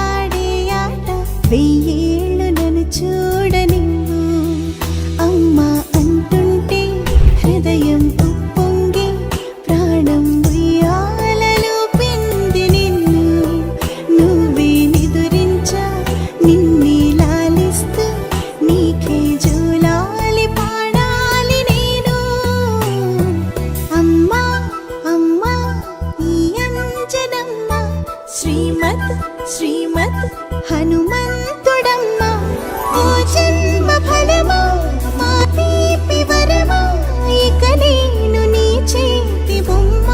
ఆడే ఆట వెయ్యేళ్ళు నన్ను చూడనివ్వు అమ్మా అంటుంటే హృదయం ఉప్పొంగి ప్రాణం ఉయ్యాలలో పిండి నిన్ను నువ్వే నిదురించా నిన్నే లాలిస్తూ నీకే జోలాలి పాడాలి నేను అమ్మా అమ్మా ఈ అంజనమ్మ శ్రీమత్ శ్రీమత్ హనుమంతుడమ్మ ఓ జన్మ ఫలమా మా తీపి వరమా ఇక నేను నీ చేతి బొమ్మ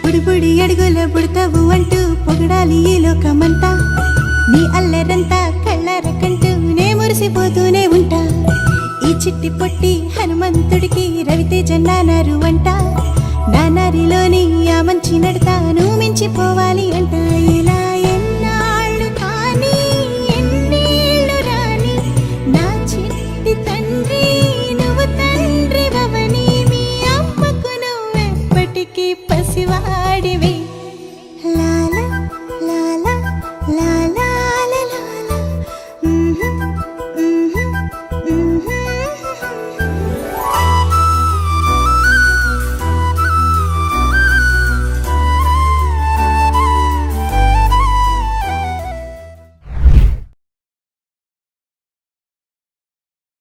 బుడిబుడి అడుగుల బుడతావు అంటూ పొగడాలి ఈ లోకమంతా నీ అల్లరంతా కళ్ళారకంటూ నే మురిసిపోతూనే ఉంటా ఈ చిట్టి పొట్టి హనుమంతుడికి రవితేజ నానారు అంట నానారిలోని ఆ మంచి నడతా నువ్వు మించిపోవాలి అంట ఇలా